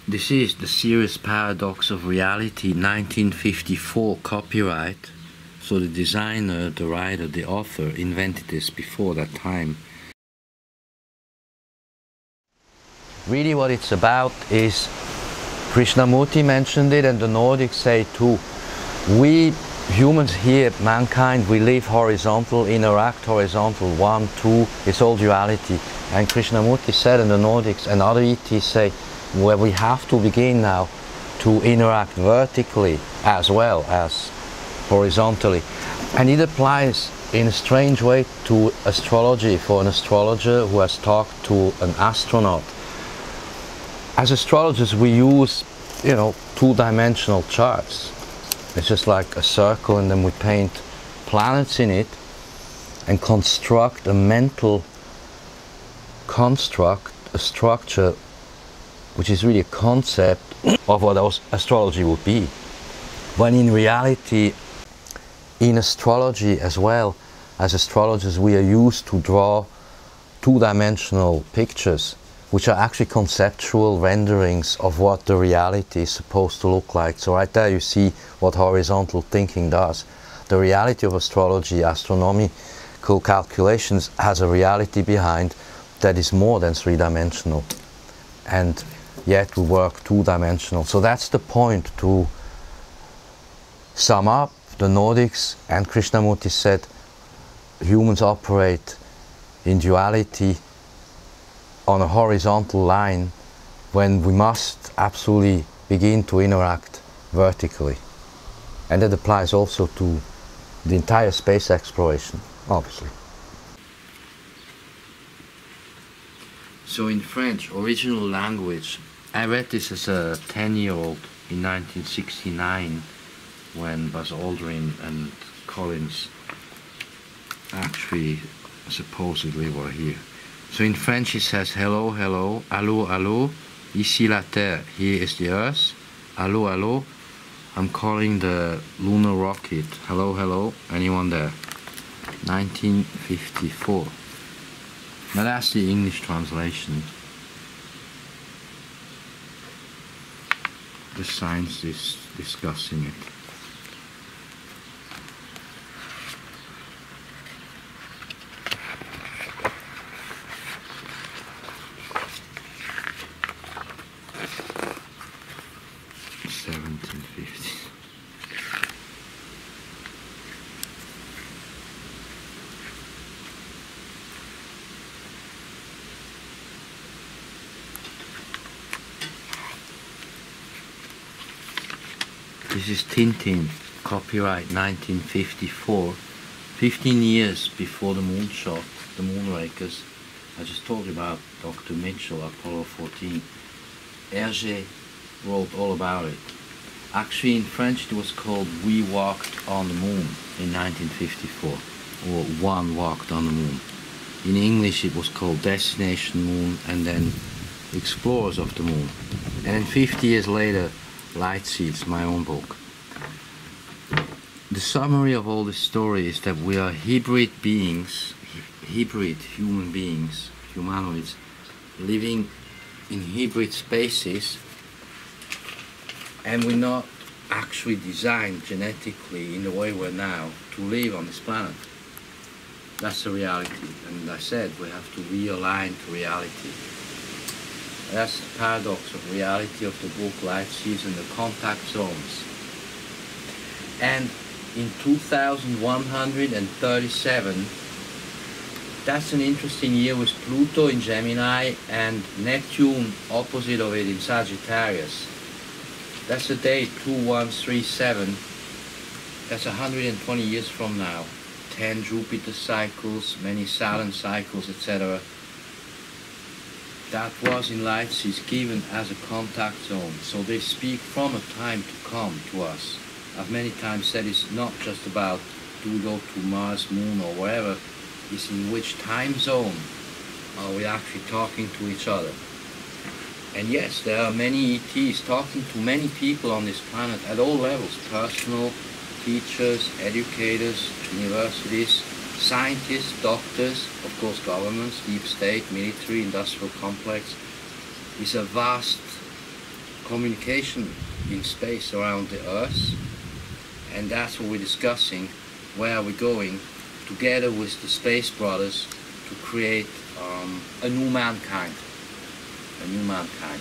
This is the Serious Paradox of Reality, 1954 copyright. So the designer, the writer, the author invented this before that time. Really what it's about is, Krishnamurti mentioned it and the Nordics say too, we humans here, mankind, we live horizontal, interact horizontal, 1, 2, it's all duality. And Krishnamurti said in the Nordics, and other ETs say, where we have to begin now to interact vertically as well as horizontally. And it applies in a strange way to astrology, for an astrologer who has talked to an astronaut. As astrologers we use, you know, two-dimensional charts. It's just like a circle and then we paint planets in it and construct a mental construct, a structure which is really a concept of what astrology would be. When in reality, in astrology as well, as astrologers we are used to draw two-dimensional pictures which are actually conceptual renderings of what the reality is supposed to look like. So right there you see what horizontal thinking does. The reality of astrology, astronomical calculations, has a reality behind that is more than three-dimensional. And yet we work two-dimensional. So that's the point. To sum up, the Nordics and Krishnamurti said humans operate in duality on a horizontal line when we must absolutely begin to interact vertically. And that applies also to the entire space exploration, obviously. So in French, original language, I read this as a 10-year-old in 1969 when Buzz Aldrin and Collins actually supposedly were here. So in French it says hello, hello, allo, allo, ici la Terre, here is the Earth, allo, allo, I'm calling the lunar rocket, hello, hello, anyone there? 1954. Now that's the English translation. The science is discussing it. This is TinTin, copyright 1954, 15 years before the moonshot, the Moonrakers. I just talked about Dr. Mitchell, Apollo 14. Hergé wrote all about it. Actually in French it was called We Walked on the Moon in 1954, or One Walked on the Moon. In English it was called Destination Moon and then Explorers of the Moon. And then 50 years later, Light Seeds, my own book. The summary of all this story is that we are hybrid beings, hybrid human beings, humanoids, living in hybrid spaces, and we're not actually designed genetically in the way we're now to live on this planet. That's the reality, and I said we have to realign to reality. That's the paradox of reality of the book Light Seeds and the Contact Zones. And in 2137, that's an interesting year with Pluto in Gemini and Neptune opposite of it in Sagittarius. That's the date 2137. That's 120 years from now. 10 Jupiter cycles, many Saturn cycles, etc. That was in Light Seeds given as a contact zone. So they speak from a time to come to us. I've many times said it's not just about do we go to Mars, Moon or wherever, it's in which time zone are we actually talking to each other. And yes, there are many ETs talking to many people on this planet at all levels, personal, teachers, educators, universities, scientists, doctors, of course governments, deep state, military, industrial complex. It's a vast communication in space around the Earth, and that's what we're discussing. Where are we going together with the Space Brothers to create a new mankind. A new mankind.